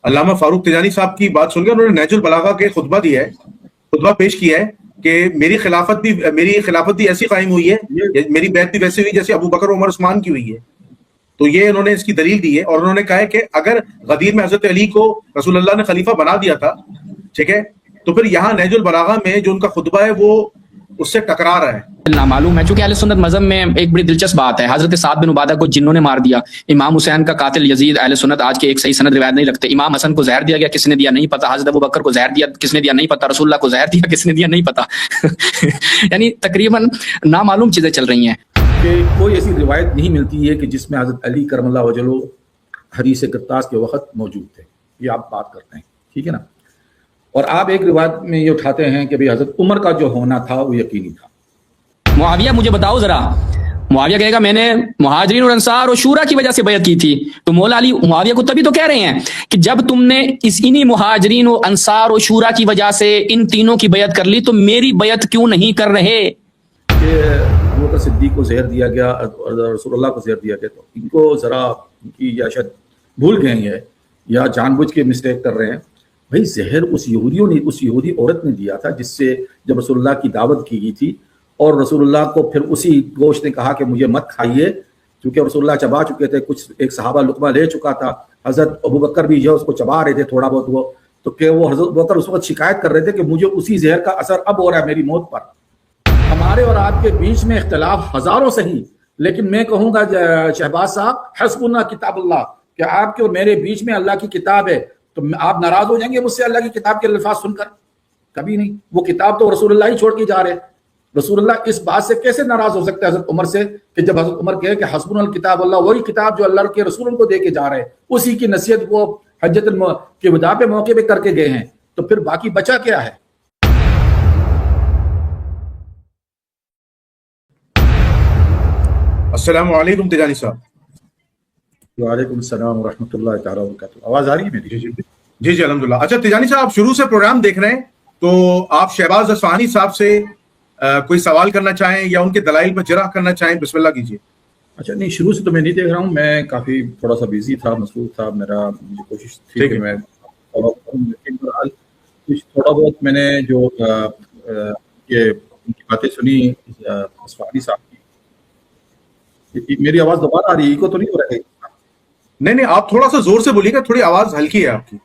علامہ فاروق تجانی صاحب کی بات سن کے انہوں نے نہج البلاغہ کے خطبہ پیش کیا ہے کہ میری خلافت بھی ایسی قائم ہوئی ہے، میری بیعت بھی ویسے ہوئی جیسے ابو بکر عمر عثمان کی ہوئی ہے. تو یہ انہوں نے اس کی دلیل دی ہے، اور انہوں نے کہا ہے کہ اگر غدیر میں حضرت علی کو رسول اللہ نے خلیفہ بنا دیا تھا، ٹھیک ہے، تو پھر یہاں نہج البلاغہ میں جو ان کا خطبہ ہے وہ اس سے ٹکرا رہا ہے. نامعلوم ہے. چونکہ اہل سنت مذہب میں ایک بڑی دلچسپ بات ہے، حضرت سعد بن عبادہ کو جنوں نے مار دیا، امام حسین کا قاتل یزید، اہل سنت آج کے ایک صحیح سند روایت نہیں رکھتے. امام حسن کو زہر دیا گیا، کس نے دیا نہیں پتا. حضرت ابو بکر کو زہر دیا، کس نے دیا نہیں پتا. رسول اللہ کو زہر دیا، کس نے دیا نہیں پتا. یعنی تقریباً نامعلوم چیزیں چل رہی ہیں کہ کوئی ایسی روایت نہیں ملتی ہے کہ جس میں حضرت علی کرم اللہ وجلہ حدیث کرتاس کے وقت موجود تھے. یہ آپ بات کرتے ہیں، ٹھیک ہے نا. اور آپ ایک روایت میں یہ اٹھاتے ہیں کہ حضرت عمر کا جو ہونا تھا وہ یقینی تھا. معاویہ مجھے بتاؤ ذرا، معاویہ کہے گا میں نے مہاجرین اور انصار اور شورا کی وجہ سے بیعت کی تھی. تو مولا علی معاویہ کو تبھی تو کہہ رہے ہیں کہ جب تم نے انہی مہاجرین و انصار اور شورا کی وجہ سے ان تینوں کی بیعت کر لی تو میری بیعت کیوں نہیں کر رہے. کہ ابو بکر صدیق کو زہر دیا گیا اور رسول اللہ کو زہر دیا گیا، تو ان کو ذرا ان کی یا شاید بھول گئے ہیں یا جان بوجھ کے مسٹیک کر رہے ہیں. بھائی زہر اس یہودی عورت نے دیا تھا جس سے جب رسول اللہ کی دعوت کی گئی تھی، اور رسول اللہ کو پھر اسی گوشت نے کہا کہ مجھے مت کھائیے، کیونکہ رسول اللہ چبا چکے تھے. کچھ ایک صحابہ لقمہ لے چکا تھا، حضرت ابو بکر بھی جو اس کو چبا رہے تھے تھوڑا بہت وہ، تو کہ وہ حضرت ابو بکر اس وقت شکایت کر رہے تھے کہ مجھے اسی زہر کا اثر اب ہو رہا ہے میری موت پر. ہمارے اور آپ کے بیچ میں اختلاف ہزاروں صحیح، لیکن میں کہوں گا شہباز صاحب حسبنا کتاب اللہ، کہ آپ کے اور میرے بیچ میں اللہ کی کتاب ہے. تو آپ ناراض ہو جائیں گے مجھ سے اللہ کی کتاب کے الفاظ سن کر؟ کبھی نہیں. وہ کتاب تو رسول اللہ ہی چھوڑ کے جا رہے ہیں. رسول اللہ اس بات سے کیسے ناراض ہو سکتے ہیں حضرت عمر سے کہ جب حضرت عمر کہے کہ حسبنا الکتاب اللہ، وہی کتاب جو اللہ کے رسول کو دے کے جا رہے ہیں، اسی کی نصیحت وہ حجت کے وداع پہ موقع پہ کر کے گئے ہیں، تو پھر باقی بچا کیا ہے؟ السلام علیکم تجانی صاحب. وعلیکم السلام ورحمۃ اللہ تعالیٰ وبرکاتہ. آواز آ رہی ہے میری؟ جی الحمدللہ. اچھا تجانی صاحب، آپ شروع سے پروگرام دیکھ رہے ہیں تو آپ شہباز اصفہانی صاحب سے کوئی سوال کرنا چاہیں یا ان کے دلائل پر جرح کرنا چاہیں؟ بسم اللہ کیجیے. اچھا نہیں، شروع سے تو میں نہیں دیکھ رہا ہوں، میں کافی تھوڑا سا بیزی تھا، مصروف تھا. مجھے کوشش تھی کہ میں تھوڑا بہت میں نے جو یہ ان کی باتیں سنی اصفہانی صاحب کی. میری آواز دوبارہ آ رہی ہے؟ کو تو نہیں ہو رہا ہے؟ نہیں، آپ تھوڑا سا زور سے بولیے گا، تھوڑی آواز ہلکی ہے آپ کی.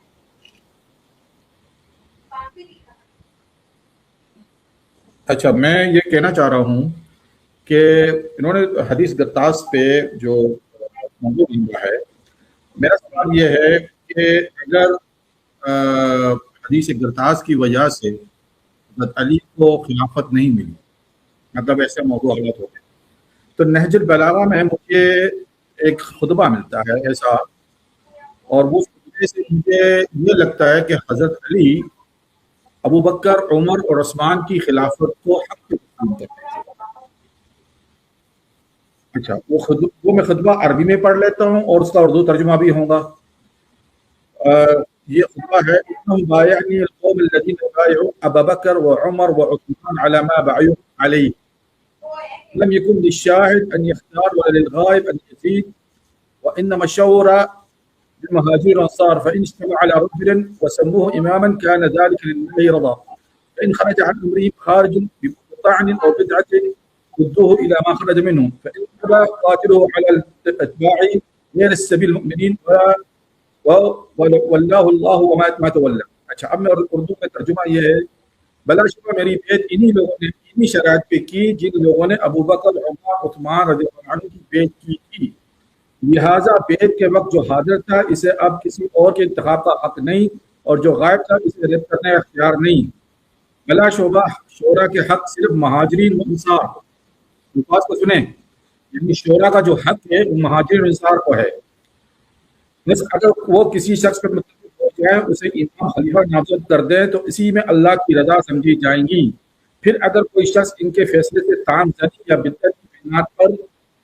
اچھا، میں یہ کہنا چاہ رہا ہوں کہ انہوں نے حدیث گرتاس پہ جو موضوع لیا ہے، میرا سوال یہ ہے کہ اگر حدیث گرتاس کی وجہ سے حضرت علی کو خلافت نہیں ملی، مطلب ایسے موضوعات ہوتے، تو نہج البلاغہ میں مجھے ایک خطبہ ملتا ہے ایسا، اور وہ خطبے سے مجھے یہ لگتا ہے کہ حضرت علی ابو بکر، عمر اور عثمان کی خلافت کو حق کے تسلیم کرتے ہیں. اچھا، وہ میں خطبہ عربی میں پڑھ لیتا ہوں اور اس کا اردو ترجمہ بھی ہوگا. یہ خطبہ ہے: انہم بایعنی القوم الذین بایعوا ابا بکر وعمر وعثمان علی ما بایعوا علیہ لم يكن للشاهد ان يختار ولا للغائب ان يزيد وانما الشورى للمهاجرين والانصار فان اجتمعوا على رجل وسموه اماما كان ذلك لله رضا فان خرج عن امرهم خارج بطعن او بدعه ردوه الى ما خرج منه فان ابى قاتلوه على الاتباع غير السبيل المؤمنين والله الله وما تولى. اچھا، اب میں اردو میں ترجمہ یہ ہے: بلا شبہ میری بیعت انہی لوگوں نے انہی شرائط پہ کی جن لوگوں نے ابو بکر، عمر، عثمان رضی اللہ عنہ کی بیعت کی تھی، لہٰذا بیعت کے وقت جو حاضر تھا اسے اب کسی اور کے انتخاب کا حق نہیں، اور جو غائب تھا اسے رد کرنے کا اختیار نہیں. بلا شبہ شورا کے حق صرف مہاجرین و انصار، الفاظ کو سنیں، یعنی شورا کا جو حق ہے وہ مہاجرین و انصار کو ہے. بس اگر وہ کسی شخص پر متفق ہو جائیں، اسے امام خلیفہ نامزد کر دیں تو اسی میں اللہ کی رضا سمجھی جائیں گی. پھر اگر کوئی شخص ان کے فیصلے سے تان زنی یا بدعت کی بنیاد پر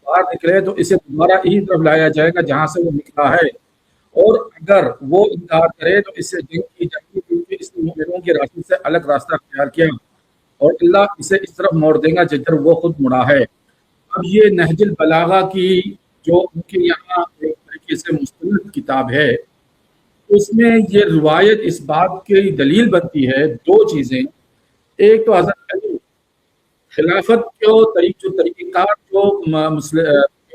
باہر نکلے تو اسے دوبارہ یہی طرف لایا جائے گا جہاں سے وہ نکلا ہے، اور اگر وہ انکار کرے تو اس سے جنگ کی جائے گی، کیونکہ اس نے مومنوں کے راستے سے الگ راستہ اختیار کیا اور اللہ اسے اس طرف موڑ دے گا جدھر وہ خود مڑا ہے. اب یہ نہج البلاغہ کی جو ان کے یہاں ایک طریقے سے مستند کتاب ہے، اس میں یہ روایت اس بات کی دلیل بنتی ہے دو چیزیں. ایک تو حضرت علی خلافت جو طریقہ کار جو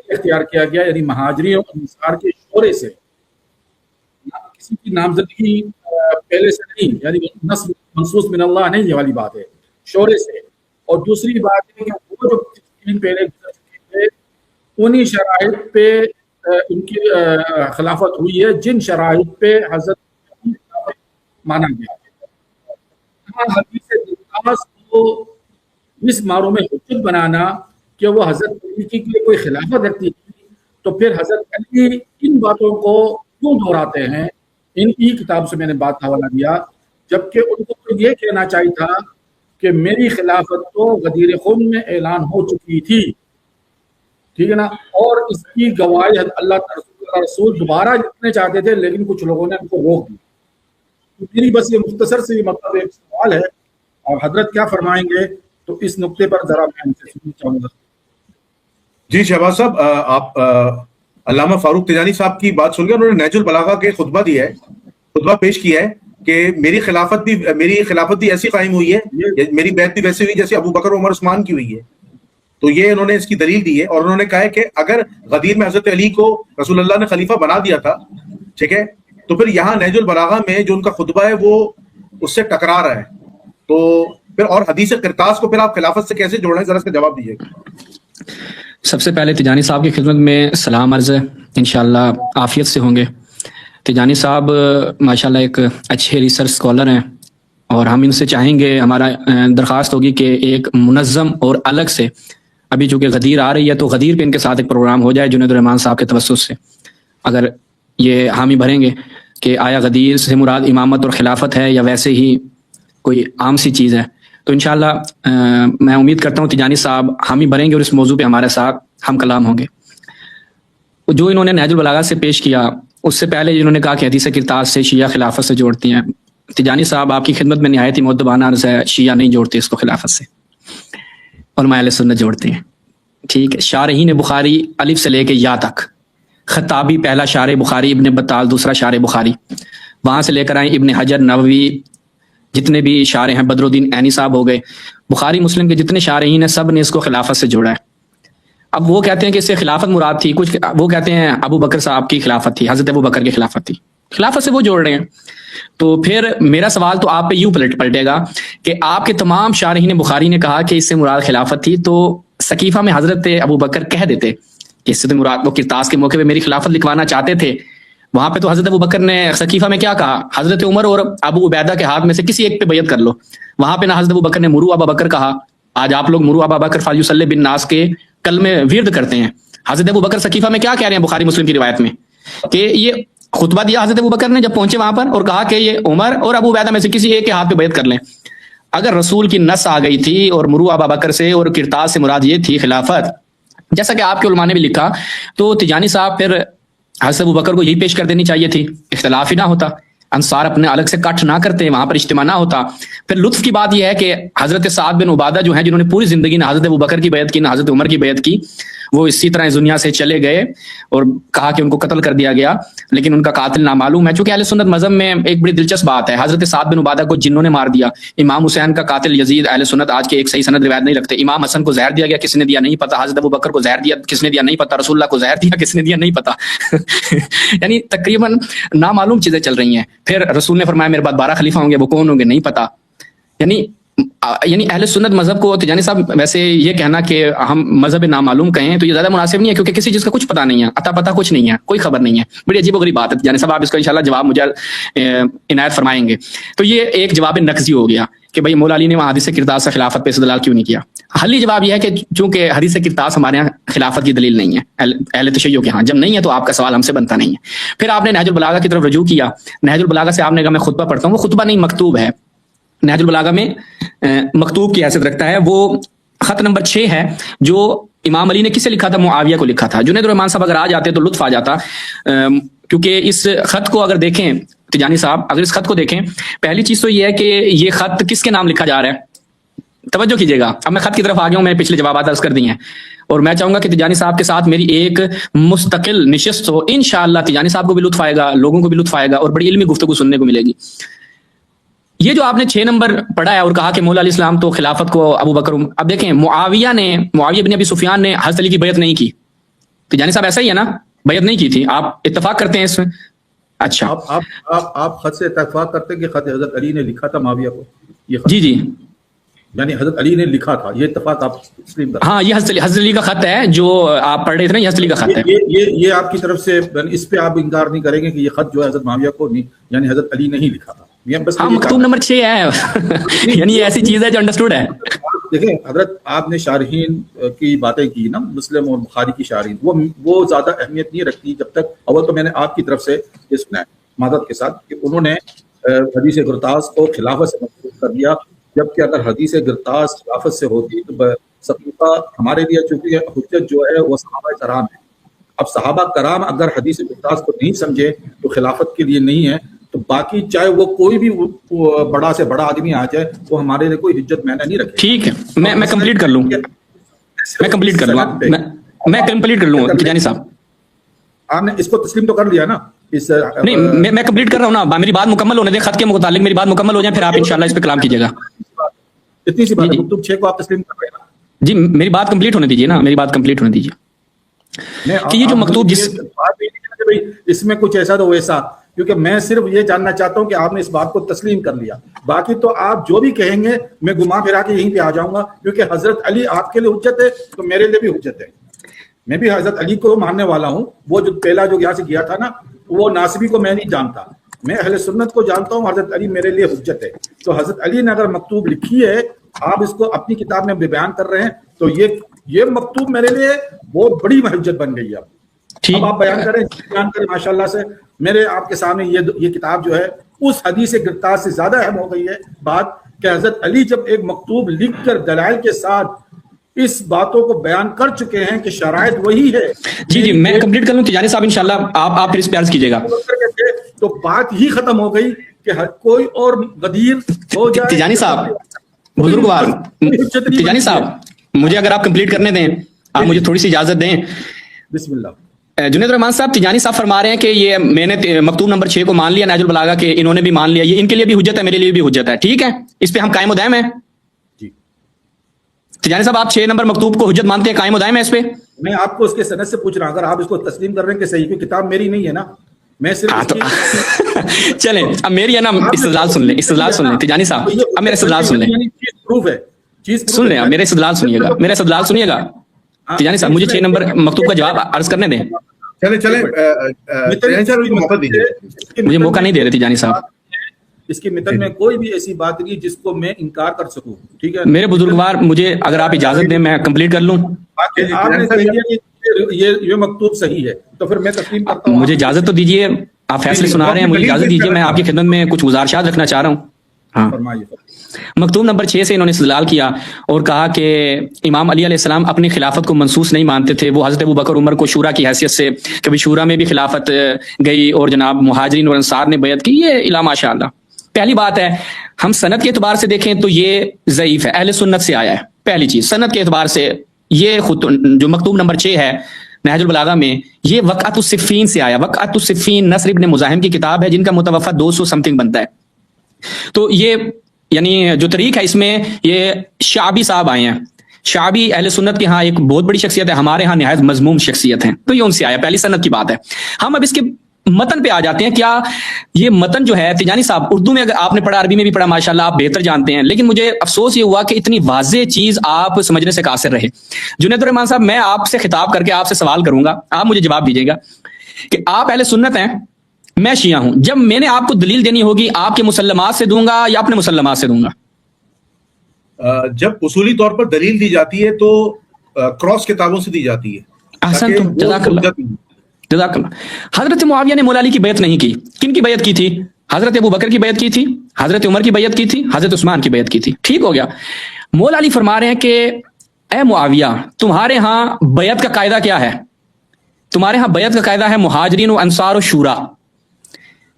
اختیار کیا گیا، یعنی مہاجرین اور انصار کے شورے سے، کسی کی نامزدگی پہلے سے نہیں، یعنی نصب منصوص من اللہ نہیں، یہ والی بات ہے، شورے سے. اور دوسری بات ہے کہ وہ جو پہلے گزر چکے تھے انہی شرائط پہ ان کی خلافت ہوئی ہے جن شرائط پہ حضرت کی خلافت مانا گیا ہے. حدیث دلچسپ کو اس ماروں میں حجت بنانا کہ وہ حضرت علی کی کوئی خلافت رکھتی تھی، تو پھر حضرت علی ان باتوں کو کیوں دہراتے ہیں؟ ان کی کتاب سے میں نے بات کا حوالہ دیا، جبکہ ان کو یہ کہنا چاہیے تھا کہ میری خلافت تو غدیر خم میں اعلان ہو چکی تھی، ٹھیک ہے نا، اور اس کی گواہی اللہ کا رسول دوبارہ لکھنے چاہتے تھے لیکن کچھ لوگوں نے ان کو روک دیا. میری بس یہ مختصر سے یہ مطلب ایک سوال ہے، اور حضرت کیا فرمائیں گے تو اس نقطے پر ذرا میں ان سے سننا چاہوں گا. جی شہباز صاحب، آپ علامہ فاروق تجانی صاحب کی بات سن کے انہوں نے نہج البلاغہ کے خطبہ دیا ہے، خطبہ پیش کیا ہے کہ میری خلافت بھی ایسی قائم ہوئی ہے، میری بیعت بھی ویسے ہوئی جیسے ابو بکر عمر عثمان کی ہوئی ہے. تو یہ انہوں نے اس کی دلیل دی ہے، اور انہوں نے کہا ہے کہ اگر غدیر میں حضرت علی کو رسول اللہ نے خلیفہ بنا دیا تھا، ٹھیک ہے، تو پھر یہاں نہج البلاغہ میں جو ان کا خطبہ ہے وہ اس سے ٹکرا رہا ہے. تو پھر اور حدیث قرطاس کو پھر آپ خلافت سے کیسے جوڑ رہے ہیں، ذرا اس کا جواب دیجیے گا. سب سے پہلے تجانی صاحب کی خدمت میں سلام عرض ہے، انشاءاللہ عافیت سے ہوں گے. تجانی صاحب ماشاءاللہ ایک اچھے ریسرچ اسکالر ہیں، اور ہم ان سے چاہیں گے، ہمارا درخواست ہوگی کہ ایک منظم اور الگ سے، ابھی چونکہ غدیر آ رہی ہے تو غدیر پہ ان کے ساتھ ایک پروگرام ہو جائے جنید الرحمان صاحب کے توسط سے، اگر یہ حامی بھریں گے کہ آیا غدیر سے مراد امامت اور خلافت ہے یا ویسے ہی کوئی عام سی چیز ہے، تو انشاءاللہ میں امید کرتا ہوں تجانی صاحب حامی بھریں گے اور اس موضوع پہ ہمارے ساتھ ہم کلام ہوں گے. جو انہوں نے نہج البلاغہ سے پیش کیا، اس سے پہلے انہوں نے کہا کہ حدیث قرطاس سے شیعہ خلافت سے جوڑتی ہیں. تجانی صاحب آپ کی خدمت میں نہایت ہی مؤدبانہ عرض ہے، شیعہ نہیں جوڑتے اس کو خلافت سے، علماء اہل سنت جوڑتے ہیں. ٹھیک ہے، شارحین بخاری الف سے لے کے یا تک، خطابی پہلا شارح بخاری، ابن بطال دوسرا شارح بخاری، وہاں سے لے کر آئیں ابن حجر، نووی، جتنے بھی شارح ہیں، بدر الدین عینی صاحب ہو گئے، بخاری مسلم کے جتنے شارحین ہیں سب نے اس کو خلافت سے جوڑا ہے. اب وہ کہتے ہیں کہ اس سے خلافت مراد تھی، کچھ وہ کہتے ہیں ابو بکر صاحب کی خلافت تھی، حضرت ابو بکر کی خلافت تھی، خلافت سے وہ جوڑ رہے ہیں. تو پھر میرا سوال تو آپ پہ یوں پلٹے گا کہ آپ کے تمام شارحین بخاری نے کہا کہ اس سے مراد خلافت تھی، تو سقیفہ میں حضرت ابو بکر کہہ دیتے کہ اس سے مراد، وہ قرطاس کے موقع پہ میری خلافت لکھوانا چاہتے تھے، وہاں پہ تو حضرت ابو بکر نے سقیفہ میں کیا کہا، حضرت عمر اور ابو عبیدہ کے ہاتھ میں سے کسی ایک پہ بیعت کر لو. وہاں پہ نہ حضرت ابو بکر نے مرو ابا بکر کہا، آج آپ لوگ مرو ابا بکر فلیصلی بالناس کے کلمے ورد کرتے ہیں. حضرت ابو بکر سقیفہ میں کیا کہہ رہے ہیں بخاری مسلم کی روایت میں کہ یہ خطبہ دیا حضرت ابو بکر نے جب پہنچے وہاں پر، اور کہا کہ یہ عمر اور ابو عبیدہ میں سے کسی ایک کے ہاتھ پہ بیعت کر لیں. اگر رسول کی نص آ گئی تھی اور مرو ابا بکر سے اور قرطاس سے مراد یہ تھی خلافت، جیسا کہ آپ کے علماء نے بھی لکھا، تو تجانی صاحب پھر حضرت ابو بکر کو یہی پیش کر دینی چاہیے تھی، اختلاف ہی نہ ہوتا، انصار اپنے الگ سے کٹ نہ کرتے، وہاں پر اجتماع نہ ہوتا. پھر لطف کی بات یہ ہے کہ حضرت سعد بن عبادہ جو ہیں، جنہوں نے پوری زندگی نہ حضرت ابو بکر کی بیعت کی نہ حضرت عمر کی بیعت کی، وہ اسی طرح اس دنیا سے چلے گئے اور کہا کہ ان کو قتل کر دیا گیا، لیکن ان کا قاتل نامعلوم ہے. چونکہ اہل سنت مذہب میں ایک بڑی دلچسپ بات ہے، حضرت سعد بن عبادہ کو جنوں نے مار دیا، امام حسین کا قاتل یزید، اہل سنت آج کے ایک صحیح سند روایت نہیں رکھتے. امام حسن کو زہر دیا گیا، کس نے دیا نہیں پتا، حضرت ابو بکر کو زہر دیا کس نے دیا نہیں پتا، رسول اللہ کو زہر دیا کس نے دیا نہیں پتا. یعنی تقریباً نامعلوم چیزیں چل رہی ہیں. پھر رسول نے فرمایا میرے بعد 12 خلیفہ ہوں گے، وہ کون ہوں گے نہیں پتا. یعنی اہل سنت مذہب کو تجانی صاحب ویسے یہ کہنا کہ ہم مذہب نامعلوم کہیں تو یہ زیادہ مناسب نہیں ہے، کیونکہ کسی چیز کا کچھ پتہ نہیں ہے، عطا پتہ کچھ نہیں ہے، کوئی خبر نہیں ہے. بڑی عجیب و غریب بات ہے تجانی صاحب، آپ اس کا انشاءاللہ جواب مجھے عنایت فرمائیں گے. تو یہ ایک جواب نقضی ہو گیا کہ بھئی مولا علی نے وہاں حدیث قرطاس سے خلافت پہ استدلال کیوں نہیں کیا. حلی جواب یہ ہے کہ چونکہ حدیث قرطاس ہمارے یہاں خلافت کی دلیل نہیں ہے، اہل تشیع کے ہاں جب نہیں ہے تو آپ کا سوال ہم سے بنتا نہیں ہے. پھر آپ نے نہج البلاغہ کی طرف رجوع کیا. نہج البلاغہ سے آپ نے کہا میں خطبہ پڑھتا ہوں، وہ خطبہ نہیں مکتوب ہے، نہج البلاغہ میں مکتوب کی حیثیت رکھتا ہے. وہ خط نمبر 6 ہے جو امام علی نے کسے لکھا تھا، معاویہ کو لکھا تھا. جنید الرحمان صاحب اگر آ جاتے تو لطف آ جاتا، کیونکہ اس خط کو اگر دیکھیں تجانی صاحب، اگر اس خط کو دیکھیں، پہلی چیز تو یہ ہے کہ یہ خط کس کے نام لکھا جا رہا ہے، توجہ کیجیے گا, اب میں خط کی طرف آ گیا ہوں, میں نے پچھلے جوابات عرض کر دی ہیں, اور میں چاہوں گا کہ تیجانی صاحب کے ساتھ میری ایک مستقل نشست ہو, انشاءاللہ تیجانی صاحب کو بھی لطف آئے گا, لوگوں کو بھی لطف آئے گا, اور بڑی علمی گفتگو سننے کو ملے گی. یہ جو آپ نے 6 نمبر پڑھا ہے اور کہا کہ مولا علیہ السلام تو خلافت کو ابو بکر, اب دیکھیں معاویہ بن ابی سفیان نے حضرت علی کی بیعت نہیں کی. تیجانی صاحب ایسا ہی ہے نا, بیعت نہیں کی تھی, آپ اتفاق کرتے ہیں اس میں؟ اچھا, آپ خط سے اتفاق کرتے ہیں کہ خط حضرت علی نے لکھا تھا معاویہ کو؟ یہ خط جی یعنی حضرت علی نے لکھا تھا, یہ اتفاق آپ تسلیم کرتے ہیں؟ ہاں, یہ حضرت علی کا خط ہے جو آپ پڑھ رہے تھے نا, یہ حضرت علی کا خط ہے. یہ آپ کی طرف سے اس پہ آپ انکار نہیں کریں گے کہ یہ خط جو ہے حضرت معاویہ کو نہیں, یعنی حضرت علی نے ہی لکھا تھا؟ ہاں, مکتوب نمبر 6 ہے یعنی یہ ایسی چیز ہے جو انڈرسٹوڈ ہے. دیکھیں حضرت, آپ نے شارحین کی باتیں کی نا, مسلم اور بخاری کی شارحین, وہ زیادہ اہمیت نہیں رکھتی جب تک, اول تو میں نے آپ کی طرف سے یہ سنا ہے معذرت کے ساتھ کہ انہوں نے حدیث گرتاز کو خلافت سے مخصوص کر دیا, جبکہ اگر حدیث گرتاز خلافت سے ہوتی تو صحیفہ ہمارے لیے چونکہ حجت جو ہے وہ صحابہ کرام ہے. اب صحابہ کرام اگر حدیث گرتاز کو نہیں سمجھے تو خلافت کے لیے نہیں ہے, تو باقی چاہے وہ کوئی بھی بڑا سے بڑا آدمی آ جائے وہ ہمارے لیے کوئی حجت معنی نہیں رکھے. ٹھیک ہے, میں کمپلیٹ کر لوں, میں کمپلیٹ کر لوں تیجانی صاحب. آپ نے اس کو تسلیم تو کر لیا نا؟ نہیں, میں کمپلیٹ کر رہا ہوں نا, میری بات مکمل ہونے دیں, خط کے متعلق میری بات مکمل ہو جائے, پھر آپ انشاءاللہ اس پہ کلام کیجیے گا. اتنی سی بات ہے, مکتوب 6 کو آپ تسلیم کر رہے ہیں نا؟ جی, میری بات کمپلیٹ ہونے دیجیے نا, میری بات کمپلیٹ ہونے دیجیے کہ یہ جو مکتوب اس میں کچھ ایسا تو ویسا, کیونکہ میں صرف یہ جاننا چاہتا ہوں کہ آپ نے اس بات کو تسلیم کر لیا. باقی تو آپ جو بھی کہیں گے میں گھما پھرا کے یہیں پہ آ جاؤں گا, کیونکہ حضرت علی آپ کے لیے حجت ہے تو میرے لیے بھی حجت ہے. میں بھی حضرت علی کو ماننے والا ہوں. وہ جو پہلا جو یہاں سے گیا تھا نا, وہ ناصبی کو میں نہیں جانتا, میں اہل سنت کو جانتا ہوں. حضرت علی میرے لیے حجت ہے. تو حضرت علی نے اگر مکتوب لکھی ہے, آپ اس کو اپنی کتاب میں بیان کر رہے ہیں, تو یہ مکتوب میرے لیے بہت بڑی حجت بن گئی. اب آپ بیان کریں ماشاءاللہ سے. میرے آپ کے سامنے یہ کتاب جو ہے اس حدیث گرتاز سے زیادہ اہم ہو گئی ہے بات, کہ حضرت علی جب ایک مکتوب لکھ کر دلائل کے ساتھ اس باتوں کو بیان کر چکے ہیں کہ شرائط وہی ہے. جی, میں کمپلیٹ کر لوں تیجانی صاحب, انشاءاللہ آپ پھر اس پہ عرض کیجیے گا. تو بات ہی ختم ہو گئی کہ کوئی اور غدیر ہو جائے. تیجانی صاحب, بزرگوار تیجانی صاحب, مجھے اگر آپ کمپلیٹ کرنے دیں, آپ مجھے تھوڑی سی اجازت دیں. بسم اللہ. جنید الرحمان صاحب, تیجانی صاحب فرما رہے ہیں کہ یہ میں نے مکتوب نمبر 6 کو مان لیا نہج البلاغہ کے, انہوں نے بھی مان لیا, یہ ان کے لیے بھی حجت ہے, میرے لیے بھی حجت ہے. ٹھیک ہے, اس پہ ہم قائم و دائم ہیں. جی تیجانی صاحب, آپ 6 نمبر مکتوب کو حجت مانتے ہیں, قائم و دائم ہے اس پہ؟ میں آپ کو اس کے سند سے پوچھ رہا ہوں, اگر آپ اس کو تسلیم کر رہے ہیں کہ صحیح, کی کتاب میری نہیں ہے نا, میں صرف چلیں اب میری ہے نا, استدلال سن لیں تیجانی صاحب, اب میرا استدلال سن لیں, سن لیں, میرا استدلال سنیے گا. تیجانی صاحب, مجھے 6 نمبر مکتوب کا جواب عرض کرنے دیں. چلیں مجھے موقع نہیں دے رہے تیجانی صاحب. اس کی متن میں کوئی بھی ایسی بات نہیں جس کو میں انکار کر سکوں. ٹھیک ہے میرے بزرگوار, مجھے اگر آپ اجازت دیں میں کمپلیٹ کر لوں. آپ نے کہا کہ یہ مکتوب صحیح ہے تو پھر میں تسلیم کرتا ہوں. مجھے اجازت تو دیجیے, آپ فیصلے سنا رہے ہیں, مجھے اجازت دیجیے, میں آپ کی خدمت میں کچھ گزارشات رکھنا چاہ رہا ہوں. ہاں, مکتوب نمبر 6 سے انہوں نے استدلال کیا اور کہا کہ امام علی علیہ السلام اپنی خلافت کو منسوخ نہیں مانتے تھے. وہ حضرت ابوبکر عمر کو شورا کی حیثیت سے, کبھی شورا میں بھی خلافت گئی اور جناب مہاجرین اور انصار نے بیعت کی. یہ الا ماشاء اللہ. پہلی بات ہے, ہم سند کے اعتبار سے دیکھیں تو یہ ضعیف ہے, اہل سنت سے آیا ہے. پہلی چیز, سند کے اعتبار سے یہ خود جو مکتوب نمبر 6 ہے نہج البلاغہ میں, یہ وقعت الصفین سے آیا. وقعت الصفین نصر ابن مزاحم کی کتاب ہے, جن کا متوفہ 200 سمتنگ بنتا ہے. تو یہ یعنی جو طریق ہے اس میں یہ شعبی صاحب آئے ہیں. شعبی اہل سنت کے ہاں ایک بہت بڑی شخصیت ہے, ہمارے ہاں نہایت مذموم شخصیت ہیں, تو یہ ان سے آیا. پہلی سند کی بات ہے. ہم اب اس کے متن پہ آ جاتے ہیں. کیا یہ متن جو ہے تیجانی صاحب, اردو میں اگر آپ نے پڑھا, عربی میں بھی پڑھا, ماشاءاللہ آپ بہتر جانتے ہیں, لیکن مجھے افسوس یہ ہوا کہ اتنی واضح چیز آپ سمجھنے سے قاصر رہے. جنید الرحمان صاحب, میں آپ سے خطاب کر کے آپ سے سوال کروں گا, آپ مجھے جواب دیجیے گا کہ آپ اہل سنت ہیں, میں شیعہ ہوں. جب میں نے آپ کو دلیل دینی ہوگی, آپ کے مسلمات سے دوں گا یا اپنے مسلمات سے دوں گا؟ جب اصولی طور پر دلیل دی جاتی ہے تو کراس کتابوں سے دی جاتی ہے. احسن, جزاک اللہ. حضرت معاویہ نے مولا علی کی بیعت نہیں کی. کن کی بیعت کی تھی؟ حضرت ابو بکر کی بیعت کی تھی, حضرت عمر کی بیعت کی تھی, حضرت عثمان کی بیعت کی تھی. ٹھیک ہو گیا. مولا علی فرما رہے ہیں کہ اے معاویہ, تمہارے ہاں بیعت کا قاعدہ کیا ہے؟ تمہارے ہاں بیعت کا قاعدہ ہے مہاجرین و انصار و شورا.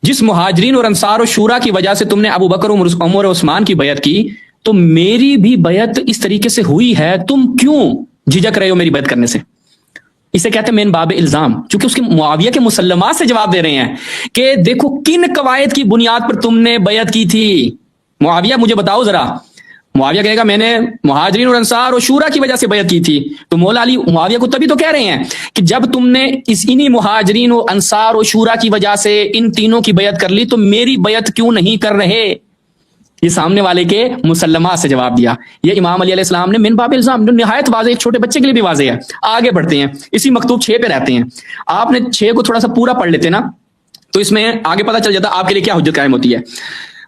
جس مہاجرین اور انصار و شورا کی وجہ سے تم نے ابو بکر عمر و عثمان کی بیعت کی, تو میری بھی بیعت اس طریقے سے ہوئی ہے, تم کیوں جھجک رہے ہو میری بیعت کرنے سے؟ اسے کہتے ہیں مین باب الزام, چونکہ اس کے معاویہ کے مسلمات سے جواب دے رہے ہیں کہ دیکھو کن قواعد کی بنیاد پر تم نے بیعت کی تھی. معاویہ مجھے بتاؤ ذرا. معاویہ کہے گا میں نے مہاجرین اور انصار اور شورا کی وجہ سے بیعت کی تھی. تو مولا علی معاویہ کو تبھی تو کہہ رہے ہیں کہ جب تم نے انہی مہاجرین و انصار اور شورا کی وجہ سے ان تینوں کی بیعت کر لی تو میری بیعت کیوں نہیں کر رہے؟ یہ سامنے والے کے مسلمات سے جواب دیا. یہ امام علی علیہ السلام نے من باب الزام, جو نہایت واضح, ایک چھوٹے بچے کے لیے بھی واضح ہے. آگے بڑھتے ہیں, اسی مکتوب 6 پہ رہتے ہیں. آپ نے 6 کو تھوڑا سا پورا پڑھ لیتے نا تو اس میں آگے پتہ چل جاتا آپ کے لیے کیا حجت قائم ہوتی ہے.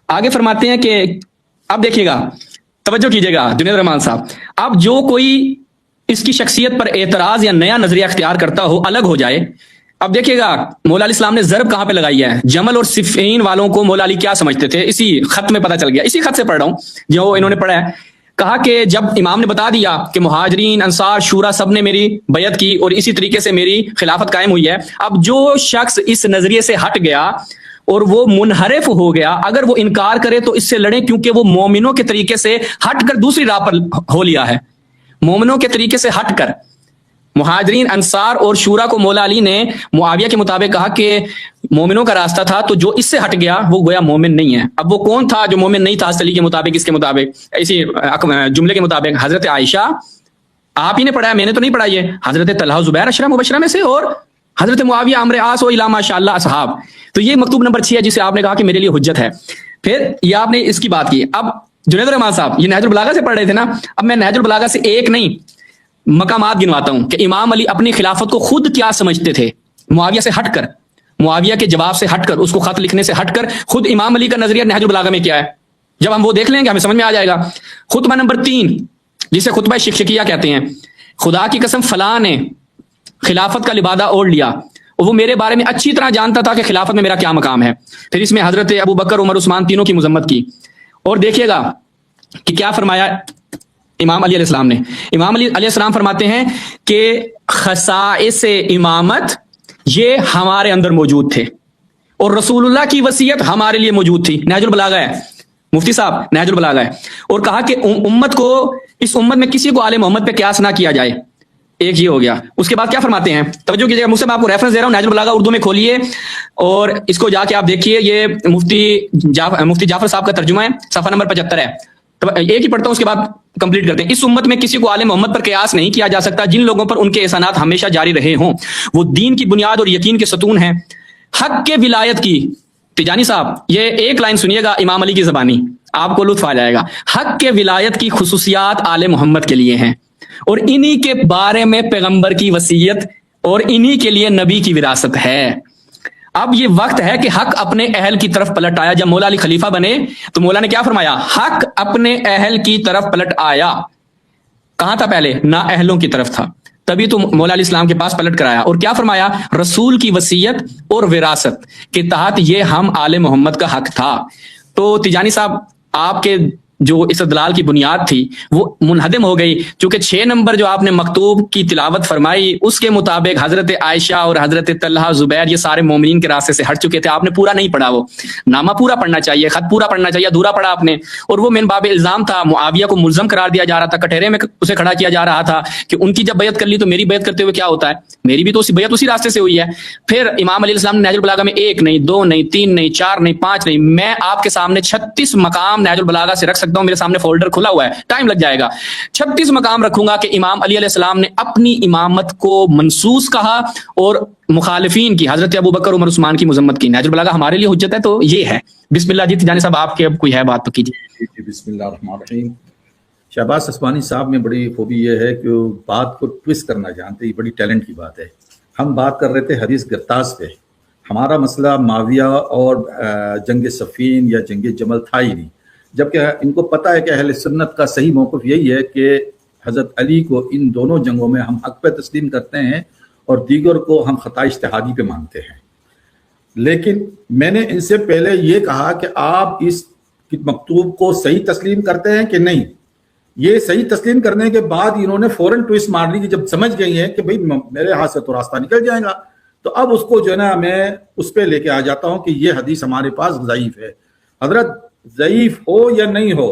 آگے فرماتے ہیں کہ اب دیکھیے گا, توجہ کیجیے گا جنید رحمان صاحب, اب جو کوئی اس کی شخصیت پر اعتراض یا نیا نظریہ اختیار کرتا ہو, الگ ہو جائے. اب دیکھیے گا مولا علی السلام نے ضرب کہاں پہ لگائی ہے. جمل اور صفین والوں کو مولا علی کیا سمجھتے تھے, اسی خط میں پتہ چل گیا. اسی خط سے پڑھ رہا ہوں جو انہوں نے پڑھا ہے. کہا کہ جب امام نے بتا دیا کہ مہاجرین انصار شورا سب نے میری بیعت کی اور اسی طریقے سے میری خلافت قائم ہوئی ہے, اب جو شخص اس نظریے سے ہٹ گیا اور وہ منحرف ہو گیا, اگر وہ انکار کرے تو اس سے لڑیں, کیونکہ وہ مومنوں کے طریقے سے ہٹ کر دوسری راہ پر ہو لیا ہے. مومنوں کے طریقے سے ہٹ کر مہاجرین انصار اور شورا کو مولا علی نے معاویہ کے مطابق کہا کہ مومنوں کا راستہ تھا, تو جو اس سے ہٹ گیا وہ گویا مومن نہیں ہے. اب وہ کون تھا جو مومن نہیں تھا حضرت علی کے مطابق, اس کے مطابق, اسی جملے کے مطابق؟ حضرت عائشہ, آپ ہی نے پڑھا ہے, میں نے تو نہیں پڑھا. یہ حضرت طلحہ زبیر عشرہ مبشرہ میں سے, اور حضرت معاویہ عمرو عاص و الا ماشاء اللہ اصحاب. تو یہ مکتوب نمبر 6 ہے جسے آپ نے کہا کہ میرے لیے حجت ہے. پھر یہ آپ نے اس کی بات کی. اب جنید الرحمان صاحب یہ نہج البلاغہ سے پڑھ رہے تھے نا, اب میں نہج البلاغہ سے ایک نہیں مقامات گنواتا ہوں کہ امام علی اپنی خلافت کو خود کیا سمجھتے تھے, معاویہ سے ہٹ کر, معاویہ کے جواب سے ہٹ کر, اس کو خط لکھنے سے ہٹ کر, خود امام علی کا نظریہ نہج البلاغہ میں کیا ہے. جب ہم وہ دیکھ لیں گے ہمیں سمجھ میں آ جائے گا. خطبہ نمبر 3 جسے خطبہ شکشکیہ کہتے ہیں, خدا کی قسم فلاں نے خلافت کا لبادہ اوڑھ لیا اور وہ میرے بارے میں اچھی طرح جانتا تھا کہ خلافت میں میرا کیا مقام ہے. پھر اس میں حضرت ابو بکر عمر عثمان تینوں کی مذمت کی. اور دیکھیے گا کہ کیا فرمایا امام علی علیہ السلام نے. امام علی علیہ السلام فرماتے ہیں کہ خصائص امامت یہ ہمارے اندر موجود تھے اور رسول اللہ کی وصیت ہمارے لیے موجود تھی. نہج البلاغہ ہے, مفتی صاحب نہج البلاغہ ہے. اور کہا کہ امت کو, اس امت میں کسی کو آل محمد پہ قیاس نہ کیا جائے. ایک یہ ہو گیا. اس کے بعد کیا فرماتے ہیں, توجہ کیجیے گا, مجھ سے میں آپ کو ریفرنس دے رہا ہوں, نہج البلاغہ اردو میں کھولیے اور اس کو جا کے آپ دیکھیے. یہ مفتی جعفر صاحب کا ترجمہ ہے, صفحہ نمبر 75 ہے. ایک ہی پڑھتا ہوں اس کے بعد کمپلیٹ کرتے ہیں. اس امت میں کسی کو آل محمد پر قیاس نہیں کیا جا سکتا جن لوگوں پر ان کے احسانات ہمیشہ جاری رہے ہوں. وہ دین کی بنیاد اور یقین کے ستون ہیں. حق کے ولایت کی, تیجانی صاحب یہ ایک لائن سنیے گا امام علی کی زبانی, آپ کو لطف آ جائے گا. حق کے ولایت کی خصوصیات آل محمد کے لیے ہیں اور انہی کے بارے میں پیغمبر کی وصیت اور انہی کے لیے نبی کی وراثت ہے. اب یہ وقت ہے کہ حق اپنے اہل کی طرف پلٹ آیا. جب مولا علی خلیفہ بنے تو مولا نے کیا فرمایا, حق اپنے اہل کی طرف پلٹ آیا. کہاں تھا پہلے, نا اہلوں کی طرف تھا, تبھی تو مولا علیہ السلام کے پاس پلٹ کر آیا. اور کیا فرمایا, رسول کی وصیت اور وراثت کے تحت یہ ہم آل محمد کا حق تھا. تو تیجانی صاحب آپ کے جو استدلال کی بنیاد تھی وہ منہدم ہو گئی, چونکہ 6 نمبر جو آپ نے مکتوب کی تلاوت فرمائی اس کے مطابق حضرت عائشہ اور حضرت طلحہ زبیر یہ سارے مومنین کے راستے سے ہٹ چکے تھے. آپ نے پورا نہیں پڑھا, وہ نامہ پورا پڑھنا چاہیے, خط پورا پڑھنا چاہیے, ادھورا پڑھا آپ نے. اور وہ من باب الزام تھا, معاویہ کو ملزم قرار دیا جا رہا تھا, کٹہرے میں اسے کھڑا کیا جا رہا تھا کہ ان کی جب بیعت کر لی تو میری بیعت کرتے ہوئے کیا ہوتا ہے, میری بھی تو اسی بیعت اسی راستے سے ہوئی ہے. پھر امام علیہ السلام نے نہج البلاغہ میں 1 نہیں 2 نہیں 3 نہیں 4 نہیں 5 نہیں, میں آپ کے سامنے 36 مقام نہج البلاغہ سے رکھ سکتا ہوں. میرے سامنے فولڈر کھلا ہوا ہے, ٹائم لگ جائے گا. 36 مقام رکھوں گا کہ امام علی علیہ السلام نے اپنی امامت کو منسوس کہا اور مخالفین کی, حضرت ابو بکر عمر عثمان کی مذمت کی. نہج البلاغہ ہمارے لیے حجت ہے. تو یہ ہے. بسم اللہ جی تیجانی صاحب آپ کے اب کوئی ہے بات تو کیجیے. بسم اللہ الرحمن الرحیم. شہباز اسمانی صاحب میں بڑی خوبی یہ ہے کہ وہ بات کو ٹویسٹ کرنا جانتے, یہ بڑی ٹیلنٹ کی بات ہے. ہم بات کر رہے تھے حدیث گرتاز پہ, ہمارا مسئلہ معاویہ اور جنگ صفین یا جنگ جمل تھا ہی نہیں, جبکہ ان کو پتہ ہے کہ اہل سنت کا صحیح موقف یہی ہے کہ حضرت علی کو ان دونوں جنگوں میں ہم حق پہ تسلیم کرتے ہیں اور دیگر کو ہم خطا اجتہادی پہ مانتے ہیں. لیکن میں نے ان سے پہلے یہ کہا کہ آپ اس مکتوب کو صحیح تسلیم کرتے ہیں کہ نہیں. یہ صحیح تسلیم کرنے کے بعد انہوں نے فوراً ٹویسٹ مار لی کہ جب سمجھ گئی ہیں کہ بھئی میرے ہاتھ سے تو راستہ نکل جائے گا, تو اب اس کو جو ہے نا میں اس پہ لے کے آ جاتا ہوں کہ یہ حدیث ہمارے پاس ضعیف ہے. حضرت ضعیف ہو یا نہیں ہو,